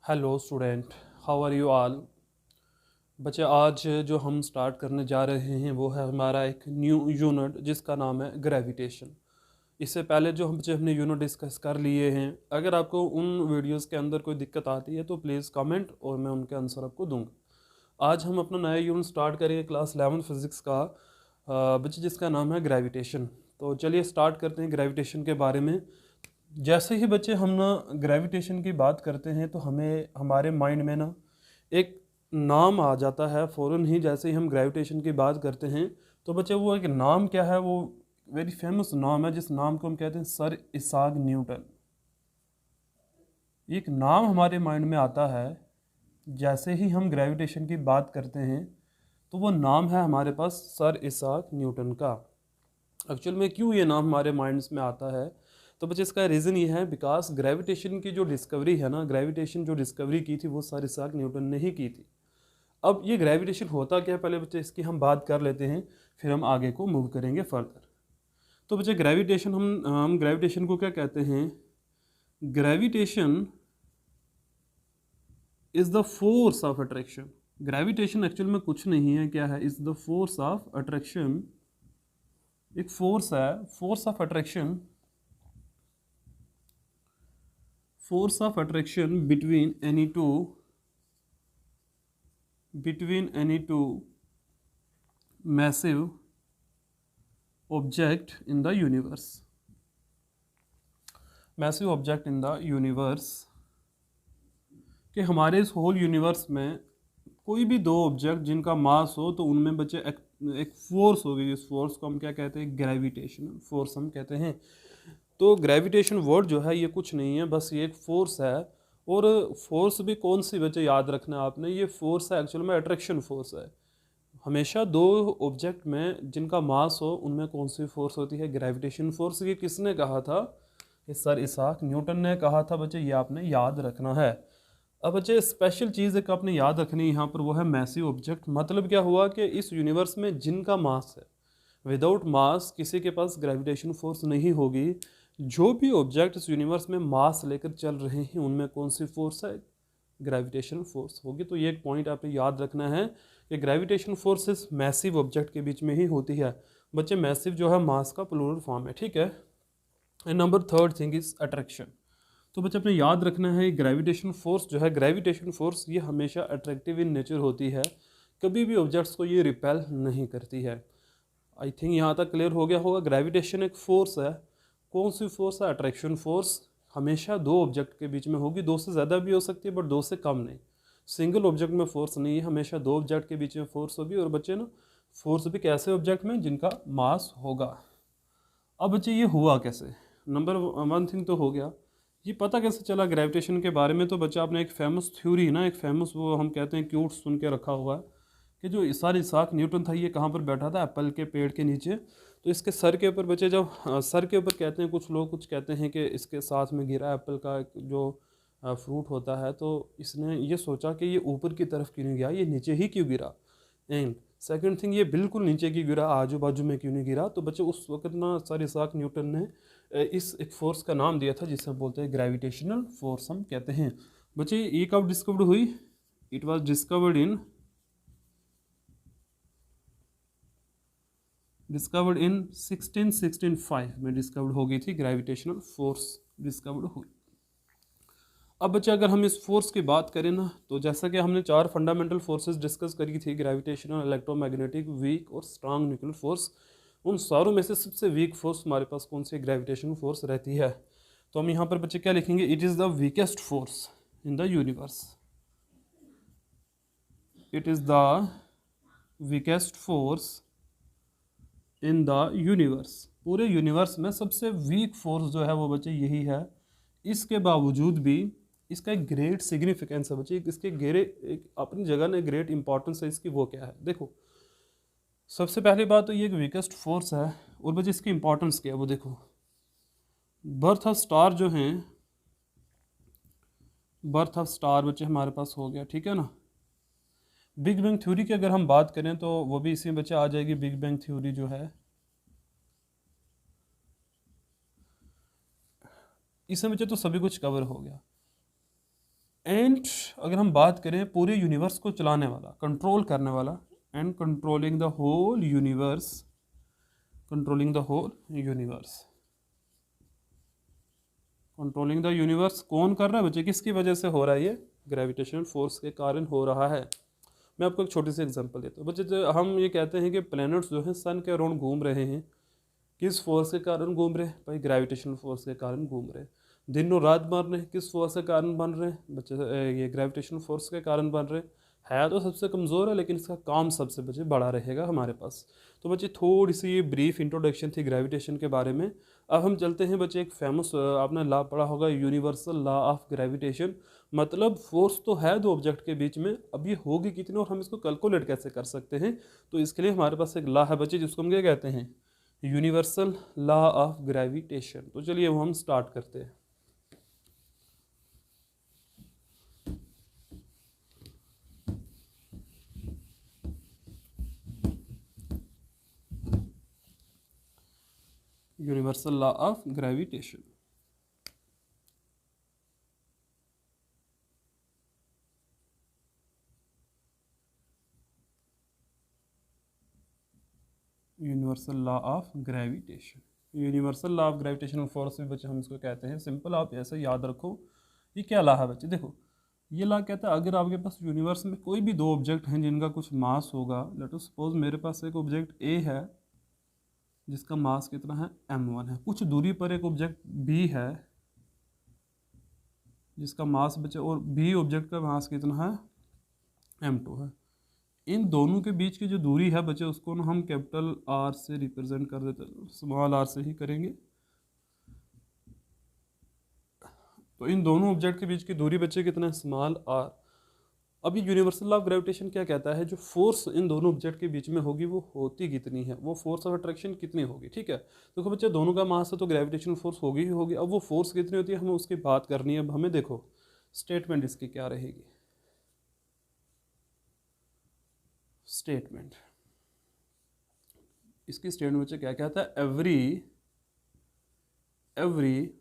Hello student, how are you all. बच्चे, आज जो हम स्टार्ट करने जा रहे हैं वो है हमारा एक न्यू यूनिट जिसका नाम है ग्रेविटेशन। इससे पहले जो हमने यूनिट डिस्कस कर लिए हैं, अगर आपको उन वीडियोस के अंदर कोई दिक्कत आती है तो प्लीज़ कमेंट और मैं उनके आंसर आपको दूंगा। आज हम अपना नया यूनिट स्टार्ट करेंगे क्लास 11 फिज़िक्स का, बच्चे, जिसका नाम है ग्रेविटेशन। तो चलिए स्टार्ट करते हैं ग्रेविटेशन के बारे में। जैसे ही बच्चे हम ना ग्रेविटेशन की बात करते हैं तो हमें हमारे माइंड में ना एक नाम आ जाता है फ़ौरन ही। जैसे ही हम ग्रेविटेशन की बात करते हैं तो बच्चे वो एक नाम क्या है, वो वेरी फेमस नाम है जिस नाम को हम कहते हैं सर इसाक न्यूटन। एक नाम हमारे माइंड में आता है जैसे ही हम ग्रेविटेशन की बात करते हैं, तो वो नाम है हमारे पास सर इसाक न्यूटन का। एक्चुअल में क्यों ये नाम हमारे माइंड्स में आता है, तो बच्चे इसका रीज़न ये है बिकॉज ग्रेविटेशन की जो डिस्कवरी है ना, ग्रेविटेशन जो डिस्कवरी की थी वो सर इसाक न्यूटन ने ही की थी। अब ये ग्रेविटेशन होता क्या है, पहले बच्चे इसकी हम बात कर लेते हैं, फिर हम आगे को मूव करेंगे फर्दर। तो बच्चे ग्रेविटेशन, हम ग्रेविटेशन को क्या कहते हैं? Gravitation is the force of attraction. Gravitation actual में कुछ नहीं है, क्या है? Is the force of attraction. एक फोर्स है, force of attraction, force of attraction between any two massive object in the universe, massive object in the universe, कि हमारे इस होल यूनिवर्स में कोई भी दो ऑब्जेक्ट जिनका मास हो तो उनमें बच्चे एक फोर्स होगी। इस फोर्स को हम क्या कहते हैं? ग्रेविटेशनल फोर्स हम कहते हैं। तो ग्रेविटेशन वर्ड जो है ये कुछ नहीं है, बस ये एक फोर्स है। और फोर्स भी कौन सी बच्चे याद रखना है आपने, ये फोर्स है एक्चुअल में अट्रैक्शन फोर्स है। हमेशा दो ऑब्जेक्ट में जिनका मास हो उनमें कौन सी फोर्स होती है? Gravitation force. ये किसने कहा था? ये सर इसाक न्यूटन ने कहा था बच्चे, ये आपने याद रखना है। अब बच्चे स्पेशल चीज़ एक आपने याद रखनी है यहाँ पर, वो है मैसिव ऑब्जेक्ट। मतलब क्या हुआ कि इस यूनिवर्स में जिनका मास है, विदाउट मास किसी के पास ग्रेविटेशन फोर्स नहीं होगी। जो भी ऑब्जेक्ट इस यूनिवर्स में मास लेकर चल रहे हैं उनमें कौन सी फोर्स है? ग्रेविटेशन फोर्स होगी। तो ये एक पॉइंट आपने याद रखना है कि ग्रेविटेशन फोर्स इस मैसिव ऑब्जेक्ट के बीच में ही होती है। बच्चे मैसिव जो है मास का प्लूरल फॉर्म है, ठीक है। And number third thing is attraction. तो बच्चे अपने याद रखना है ग्रेविटेशन फोर्स जो है, ग्रेविटेशन फोर्स ये हमेशा अट्रैक्टिव इन नेचर होती है, कभी भी ऑब्जेक्ट्स को ये रिपेल नहीं करती है। आई थिंक यहाँ तक क्लियर हो गया होगा। ग्रेविटेशन एक फोर्स है, कौन सी फोर्स है? Attraction force. हमेशा दो ऑब्जेक्ट के बीच में होगी, दो से ज़्यादा भी हो सकती है बट दो से कम नहीं। सिंगल ऑब्जेक्ट में फोर्स नहीं है, हमेशा दो ऑब्जेक्ट के बीच में फोर्स होगी। और बच्चे ना, फोर्स भी कैसे ऑब्जेक्ट में? जिनका मास होगा। अब बच्चे ये हुआ कैसे? नंबर वन थिंग तो हो गया, ये पता कैसे चला ग्रेविटेशन के बारे में। तो बच्चा आपने एक फेमस थ्योरी ना, एक फेमस वो हम कहते हैं क्यूट सुन के रखा हुआ है कि जो सर इसाक न्यूटन था ये कहाँ पर बैठा था? एप्पल के पेड़ के नीचे। तो इसके सर के ऊपर बच्चे, जब सर के ऊपर कहते हैं कुछ लोग, कुछ कहते हैं कि इसके साथ में गिरा एप्पल का जो फ्रूट होता है, तो इसने ये सोचा कि ये ऊपर की तरफ क्यों नहीं गया, ये नीचे ही क्यों गिरा। एंड सेकंड थिंग, ये बिल्कुल नीचे की गिरा, आजू बाजू में क्यों नहीं गिरा। तो बच्चे उस वक्त ना सर इसाक न्यूटन ने इस एक फोर्स का नाम दिया था जिसे बोलते हैं ग्रेविटेशनल फोर्स हम कहते हैं। बच्चे ये कब डिस्कवर्ड हुई? इट वाज डिस्कवर्ड इन 1665 में डिस्कवर्ड हो गई थी, ग्रेविटेशनल फोर्स डिस्कवर्ड हुई। अब बच्चे अगर हम इस फोर्स की बात करें ना, तो जैसा कि हमने चार फंडामेंटल फोर्सेस डिस्कस करी थी, ग्रेविटेशनल, इलेक्ट्रोमैग्नेटिक, वीक और स्ट्रांग न्यूक्लियर फोर्स। उन सारों में से सबसे वीक फोर्स हमारे पास कौन सी? ग्रेविटेशन फोर्स रहती है। तो हम यहाँ पर बच्चे क्या लिखेंगे? It is the weakest force in the universe. It is the weakest force in the universe. पूरे यूनिवर्स में सबसे वीक फोर्स जो है वो बच्चे यही है। इसके बावजूद भी इसका एक ग्रेट सिग्निफिकेंस है बच्चे, इसके एक अपनी जगह में ग्रेट इंपॉर्टेंस है इसकी। वो क्या है? देखो, सबसे पहली बात तो ये एक वीकेस्ट फोर्स है। और बच्चे इसकी इंपॉर्टेंस क्या है वो देखो। बर्थ ऑफ स्टार जो हैं, बर्थ ऑफ स्टार बच्चे हमारे पास हो गया, ठीक है ना। बिग बैंग थ्योरी की अगर हम बात करें तो वो भी इसी में बच्चे आ जाएगी। बिग बैंग थ्योरी जो है, इसमें बच्चे तो सभी कुछ कवर हो गया। एंड अगर हम बात करें पूरे यूनिवर्स को चलाने वाला, कंट्रोल करने वाला, and controlling the whole universe, controlling the whole universe, controlling the universe कौन कर रहा है बच्चे, किसकी वजह से हो रहा है ये, ग्रेविटेशनल फोर्स के कारण हो रहा है। मैं आपको एक छोटी सी एग्जांपल देता हूँ बच्चे, जो हम ये कहते हैं कि प्लैनेट्स जो हैं सन के अराउंड घूम रहे हैं, किस फोर्स के कारण घूम रहे हैं भाई, ग्रेविटेशनल फोर्स के कारण घूम रहे हैं। दिन और रात बन रहे हैं, किस फोर्स के कारण बन रहे हैं बच्चे, ये ग्रेविटेशनल फोर्स के कारण बन रहे हैं। है तो सबसे कमज़ोर है लेकिन इसका काम सबसे बच्चे बड़ा रहेगा हमारे पास। तो बच्चे थोड़ी सी ये ब्रीफ इंट्रोडक्शन थी ग्रेविटेशन के बारे में। अब हम चलते हैं बच्चे, एक फेमस आपने लॉ पढ़ा होगा, यूनिवर्सल लॉ ऑफ ग्रेविटेशन। मतलब फोर्स तो है दो ऑब्जेक्ट के बीच में, अब ये होगी कितनी और हम इसको कैलकुलेट कैसे कर सकते हैं। तो इसके लिए हमारे पास एक लॉ है बच्चे जिसको हम क्या कहते हैं, यूनिवर्सल लॉ ऑफ ग्रेविटेशन। तो चलिए वो हम स्टार्ट करते हैं। Universal law of gravitation. Universal law of gravitation, universal law of gravitational force भी बच्चे हम इसको कहते हैं। सिंपल आप ऐसे याद रखो, ये क्या लॉ है बच्चे, देखो ये लॉ कहता है अगर आपके पास यूनिवर्स में कोई भी दो ऑब्जेक्ट हैं जिनका कुछ मास होगा, लेट अस सपोज मेरे पास एक ऑब्जेक्ट ए है जिसका मास कितना है m1 है, कुछ दूरी पर एक ऑब्जेक्ट बी है जिसका मास बचे, और बी ऑब्जेक्ट का मास कितना है m2 है। इन दोनों के बीच की जो दूरी है बच्चे उसको ना हम कैपिटल आर से रिप्रेजेंट कर देते हैं, स्मॉल आर से ही करेंगे। तो इन दोनों ऑब्जेक्ट के बीच की दूरी बच्चे कितना है, स्मॉल आर। अब ये यूनिवर्सल लॉ ऑफ ग्रेविटेशन क्या कहता है, जो फोर्स इन दोनों ऑब्जेक्ट के बीच में होगी वो होती कितनी है, वो फोर्स ऑफ अट्रैक्शन कितनी होगी। ठीक है, देखो बच्चे दोनों का मास है तो ग्रेविटेशनल फोर्स होगी ही होगी। अब वो फोर्स कितनी होती है हमें उसकी बात करनी है। अब हमें देखो स्टेटमेंट इसकी क्या रहेगी, स्टेटमेंट इसकी स्टेटमेंट बच्चे क्या कहता है, एवरी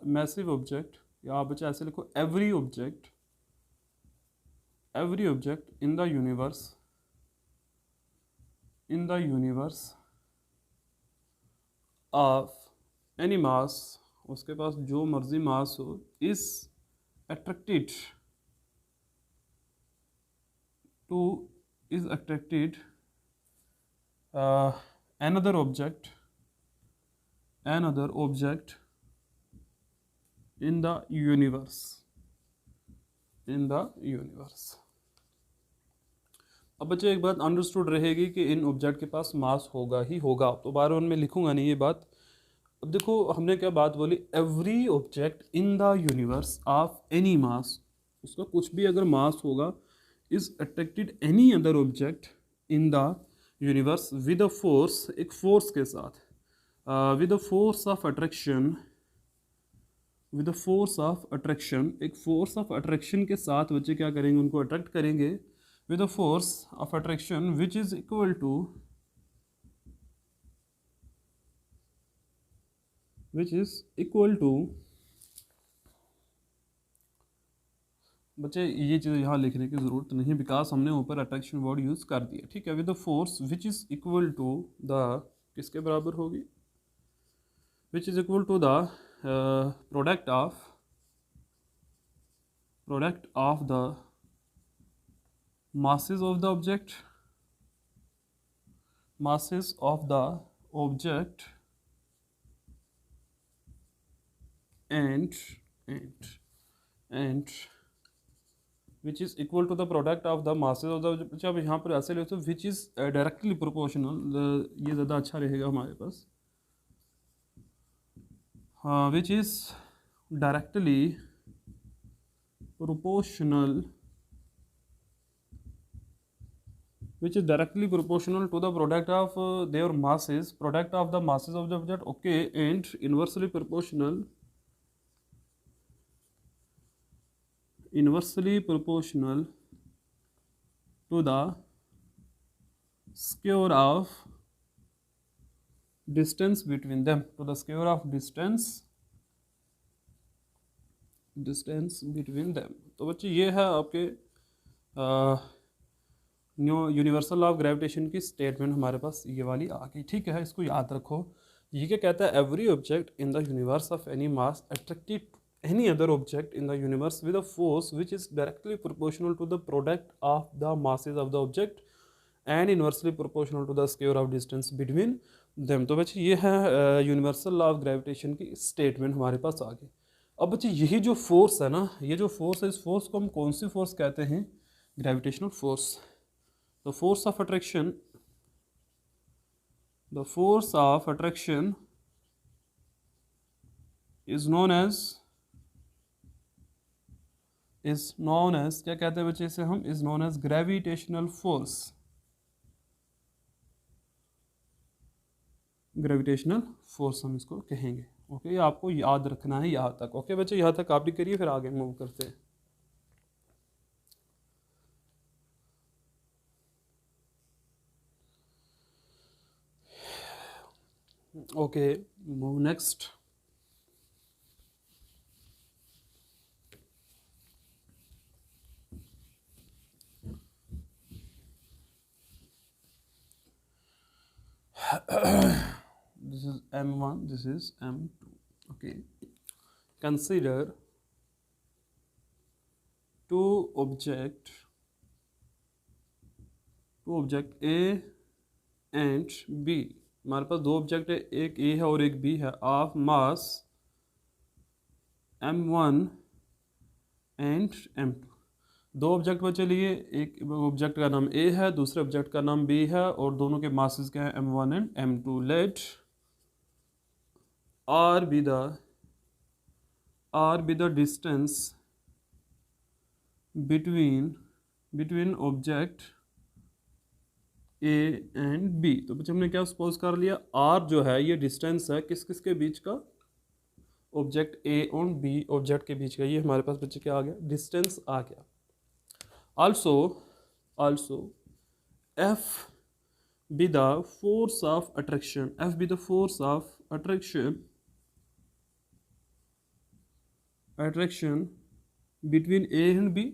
मैसिव ऑब्जेक्ट, या आप बच्चे ऐसे लिखो every object in the universe of any mass, उसके पास जो मर्जी मास हो, is attracted another object in the universe। अब बच्चे एक बात अंडरस्टूड रहेगी कि इन ऑब्जेक्ट के पास मास होगा ही होगा, तो बार बार मैं लिखूंगा नहीं ये बात। अब देखो हमने क्या बात बोली, every object in the universe of any mass, उसका कुछ भी अगर मास होगा, is attracted any other object in the universe with a force, एक फोर्स के साथ, with a force of attraction, एक फोर्स ऑफ अट्रैक्शन के साथ बच्चे क्या करेंगे, उनको अट्रैक्ट करेंगे with a force of attraction which is equal to बच्चे ये चीज़ यहाँ लिखने की ज़रूरत नहीं, बिकॉज हमने ऊपर अट्रैक्शन वर्ड यूज़ कर दिया। ठीक है, with the force which is equal to the, किसके बराबर होगी, which is equal to the product of the masses of the object and which is equal to the product of the masses of the object। अच्छा अब यहाँ पर ऐसे ले तो which is directly proportional, ये ज़्यादा अच्छा रहेगा हमारे पास, हाँ, which is directly proportional to the product of their masses, product of the masses of the object, okay, and inversely proportional to the square of distance between them, distance between them. तो बच्चे ये है आपके new universal law of gravitation की statement हमारे पास ये वाली आ गई। ठीक है, इसको याद रखो। ये क्या कहता है, every object in the universe of any mass attracted any other object in the universe with a force which is directly proportional to the product of the masses of the object and inversely proportional to the square of distance between them। तो बच्चे ये है universal law of gravitation की statement हमारे पास आ गई। अब बच्चे यही जो फोर्स है ना, ये जो फोर्स है, इस फोर्स को हम कौन सी फोर्स कहते हैं, gravitational force. The force of attraction, the force of attraction is known as क्या कहते हैं बच्चे इसे हम, is known as gravitational force. Gravitational force हम इसको कहेंगे। ओके, ये आपको याद रखना है यहाँ तक। ओके बच्चे, यहाँ तक आप भी करिए, फिर आगे मूव करते हैं। Okay, move next. This is M1, this is M2. Okay, consider two object A and B। हमारे पास दो ऑब्जेक्ट है, एक A है और एक B है, of mass M1 and M2। दो ऑब्जेक्ट बचे लिए, एक ऑब्जेक्ट का नाम A है, दूसरे ऑब्जेक्ट का नाम B है, और दोनों के मासेस क्या है, M1 and M2। Let R be the distance between object A and B। तो बच्चे हमने क्या सपोज कर लिया, R जो है ये डिस्टेंस है किस किस के बीच का, ऑब्जेक्ट A और B ऑब्जेक्ट के बीच का। ये हमारे पास बच्चे क्या आ गया, डिस्टेंस आ गया। also F be the force of attraction, F be the force of attraction between A and B,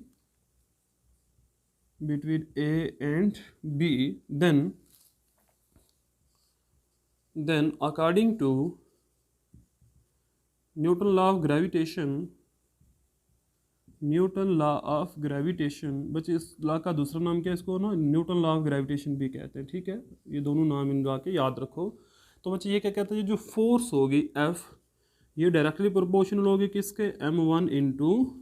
then according to Newton law of gravitation, बच्चे इस लॉ का दूसरा नाम क्या है, इसको ना न्यूटन लॉ ऑफ ग्रेविटेशन भी कहते हैं। ठीक है, ये दोनों नाम इन लॉ के याद रखो। तो बच्चे ये क्या कहते हैं, जो फोर्स होगी F, ये डायरेक्टली प्रोपोर्शनल होगी किसके, M1 इंटू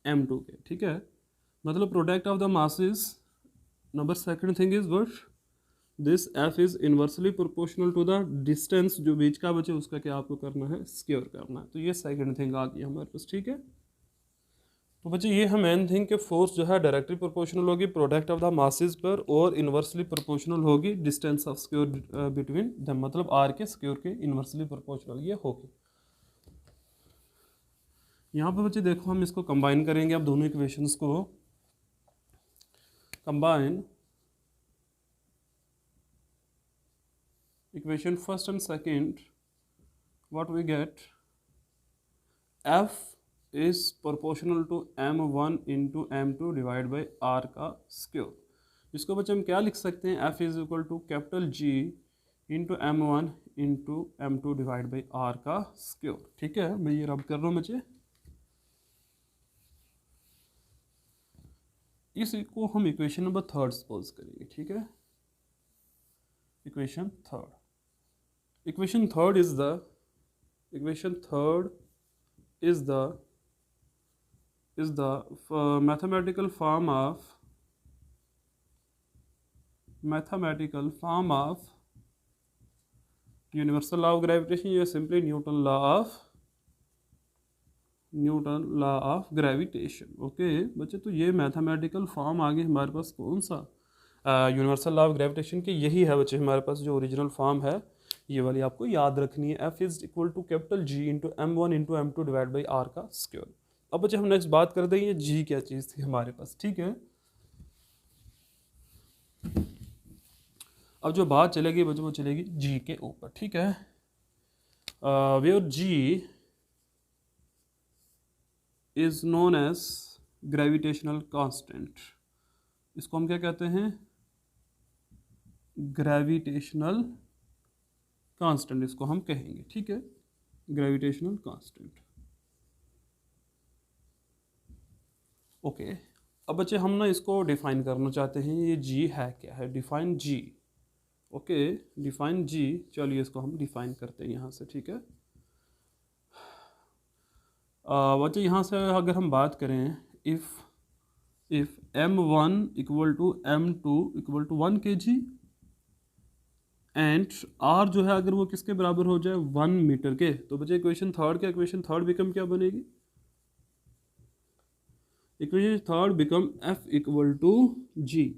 M2 के। ठीक है, मतलब product of the masses. Number second thing is what, this F is inversely proportional to the distance जो बीच का बचे उसका क्या आपको करना है, स्क्वायर करना है। तो ये सेकंड थिंग आ गई हमारे पास। ठीक है, तो बच्चे ये है मेन थिंग कि फोर्स जो है डायरेक्टली प्रोपोर्शनल होगी प्रोडक्ट ऑफ द मासेस पर, और इनवर्सली प्रोपोर्शनल होगी distance of square between the, मतलब आर के स्क्वायर के इनवर्सली प्रोपोर्शनल ये होगी। यहाँ पे बच्चे देखो हम इसको कंबाइन करेंगे, अब दोनों इक्वेशंस को combine. Equation first and second, what we get, F is proportional to M1 into M2 divide by R का स्क्वायर। इसको बच्चे हम क्या लिख सकते हैं, F is equal to capital G into M1 into M2 divide by R का square. ठीक है, मैं ये रब कर रहा हूँ बच्चे। इसको हम इक्वेशन नंबर थर्ड सपोज करेंगे। ठीक है, equation third is the mathematical form of universal law of gravitation, या simply Newton law of gravitation। Okay बच्चे, तो ये मैथमेटिकल फॉर्म आगे हमारे पास कौन सा, यूनिवर्सल लॉ ऑफ ग्रेविटेशन की यही है बच्चे हमारे पास जो ओरिजिनल फॉर्म है, ये वाली आपको याद रखनी है। F is equal to capital G into M1 into M2 divide by R का स्क्वायर। अब बच्चे हम नेक्स्ट बात कर देंगे G क्या चीज़ थी हमारे पास। ठीक है, अब जो बात चलेगी बच्चे वो चलेगी G के ऊपर। ठीक है, where G is known as gravitational constant. इसको हम क्या कहते हैं? ग्रेविटेशनल कांस्टेंट इसको हम कहेंगे, ठीक है, ग्रेविटेशनल कांस्टेंट। ओके, अब बच्चे हम ना इसको डिफाइन करना चाहते हैं, ये जी है क्या है, डिफाइन जी। ओके, डिफाइन जी, चलिए इसको हम डिफाइन करते हैं यहाँ से, ठीक है। बच्चे यहाँ से अगर हम बात करें, if m1 equal to m2 equal to 1 kg and r जो है अगर वो किसके बराबर हो जाए 1 मीटर के, तो बच्चे इक्वेशन थर्ड बिकम क्या बनेगी? Equation third become f equal to g,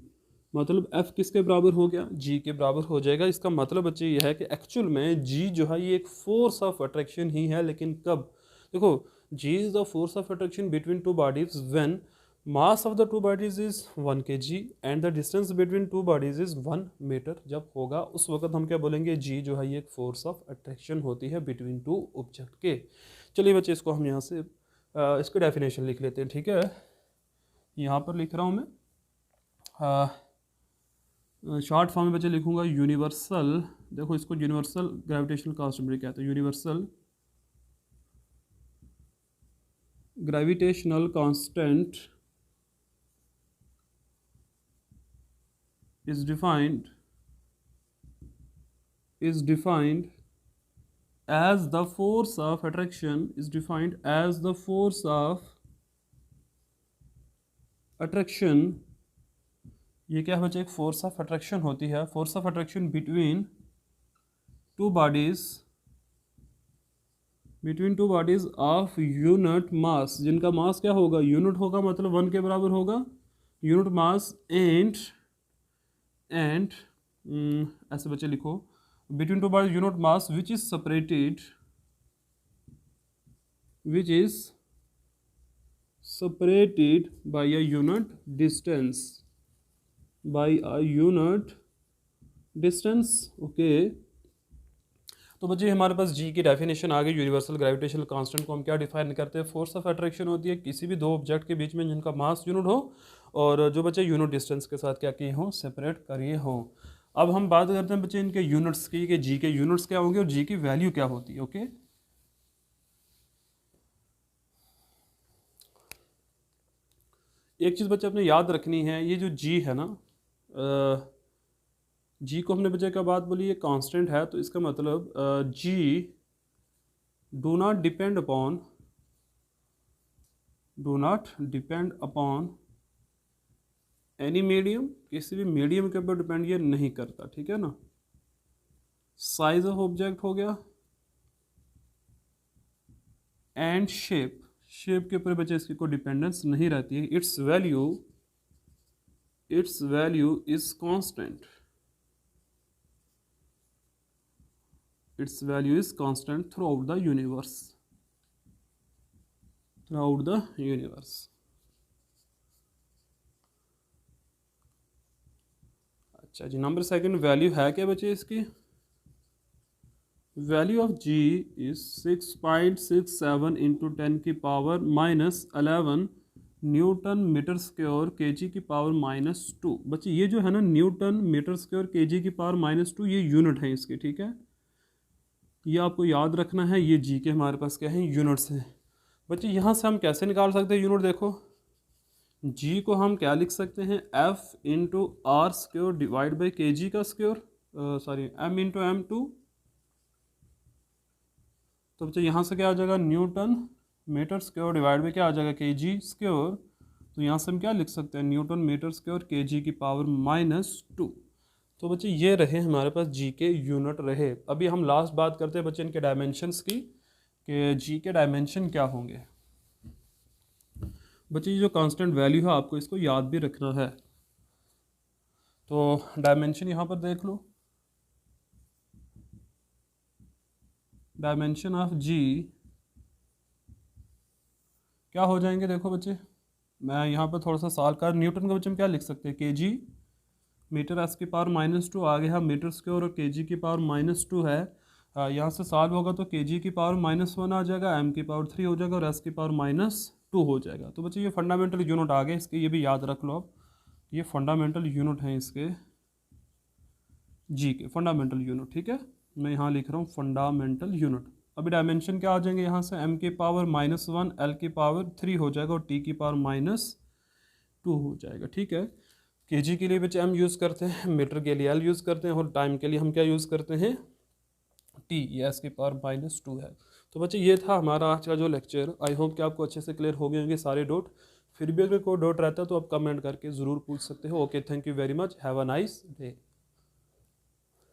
मतलब f किसके बराबर हो गया? g के बराबर हो जाएगा। इसका मतलब बच्चे ये है कि एक्चुअल में g जो है ये एक फोर्स ऑफ अट्रैक्शन ही है, लेकिन कब? देखो, g is the force of attraction between two bodies when mass of the two bodies is 1 kg and the distance between two bodies is 1 metre. जब होगा उस वक्त हम क्या बोलेंगे? g जो है ये एक फोर्स ऑफ अट्रैक्शन होती है बिटवीन टू ऑब्जेक्ट के। चलिए बच्चे इसको हम यहाँ से इसकी डेफिनेशन लिख लेते हैं, ठीक है। यहाँ पर लिख रहा हूँ मैं, शॉर्ट फॉर्म में बच्चे लिखूंगा यूनिवर्सल। देखो इसको यूनिवर्सल ग्रेविटेशनल कांस्टेंट भी कहते हैं। Universal gravitational constant is defined as the force of attraction, is defined as the force of attraction। ये क्या है बच्चे? एक फोर्स ऑफ अट्रैक्शन होती है, force of attraction between two bodies of unit mass, जिनका मास क्या होगा? यूनिट होगा, मतलब 1 के बराबर होगा यूनिट मास। एंड ऐसे बच्चे लिखो, between two bodies unit mass which is separated by a unit distance। Okay, तो बच्चे हमारे पास जी की डेफिनेशन आ गई। यूनिवर्सल ग्रेविटेशनल कांस्टेंट को हम क्या डिफाइन करते हैं? फोर्स ऑफ अट्रैक्शन होती है किसी भी दो ऑब्जेक्ट के बीच में जिनका मास यूनिट हो और जो बच्चे यूनिट डिस्टेंस के साथ क्या किए हों? सेपरेट करिए हों। अब हम बात करते हैं बच्चे इनके यूनिट्स की, कि जी के यूनिट्स क्या होंगे और जी की वैल्यू क्या होती है। ओके, एक चीज़ बच्चे अपने याद रखनी है, ये जो जी है ना, जी को हमने बच्चे क्या बात बोली? ये कांस्टेंट है, तो इसका मतलब G do not depend upon any medium, किसी भी मीडियम के ऊपर डिपेंड ये नहीं करता, ठीक है ना। साइज ऑफ ऑब्जेक्ट हो गया एंड शेप के ऊपर बच्चे इसकी कोई डिपेंडेंस नहीं रहती है। Its value is constant, throughout the universe. अच्छा जी, नंबर सेकंड, वैल्यू है क्या बच्चे इसकी? Value of g is 6.67 into 10 की power -11 newton metre square kg की पावर -2। बच्चे ये जो है ना न्यूटन मीटर स्क्वायर केजी की पावर -2, ये यूनिट है इसकी, ठीक है। ये आपको याद रखना है, ये जी के हमारे पास क्या है? यूनिट्स हैं। बच्चे यहाँ से हम कैसे निकाल सकते हैं यूनिट? देखो, जी को हम क्या लिख सकते हैं? F into r square divide by k g का square, sorry M into M2। तो बच्चे यहाँ से क्या आ जाएगा? Newton metre square divide by क्या आ जाएगा? के जी स्क्वायर। तो यहाँ से हम क्या लिख सकते हैं? न्यूटन मीटर स्क्वायर के जी की पावर -2। तो बच्चे ये रहे हमारे पास जी के यूनिट रहे। अभी हम लास्ट बात करते हैं बच्चे इनके डायमेंशंस की, कि जी के डायमेंशन क्या होंगे। बच्चे ये जो कांस्टेंट वैल्यू है आपको इसको याद भी रखना है। तो डायमेंशन यहाँ पर देख लो, डायमेंशन ऑफ जी क्या हो जाएंगे? देखो बच्चे, मैं यहाँ पर थोड़ा सा सॉल्व कर, न्यूटन का बच्चे हम क्या लिख सकते हैं? के जी मीटर एस की पावर -2 आ गया है, मीटर स्क्वायर और के जी की पावर -2 है। यहाँ से सॉल्व होगा तो के जी की पावर -1 आ जाएगा, एम की पावर 3 हो जाएगा और एस की पावर 2 हो जाएगा। तो बच्चे ये फंडामेंटल यूनिट आ गए इसके, ये भी याद रख लो आप, ये फंडामेंटल यूनिट हैं इसके जी के, फंडामेंटल यूनिट। ठीक है, मैं यहाँ लिख रहा हूँ फंडामेंटल यूनिट। अभी डायमेंशन क्या आ जाएंगे यहाँ से, m की पावर -1, l की पावर 3 हो जाएगा और t की पावर -2 हो जाएगा। ठीक है, kg के लिए बच्चे m यूज़ करते हैं, मीटर के लिए l यूज़ करते हैं और टाइम के लिए हम क्या यूज़ करते हैं, t, ये s की पावर -2 है। तो बच्चे ये था हमारा आज का जो लेक्चर। आई होप कि आपको अच्छे से क्लियर हो गए होंगे सारे डाउट। फिर भी अगर कोई डाउट रहता है तो आप कमेंट करके ज़रूर पूछ सकते हो। Okay, thank you very much, have a nice day.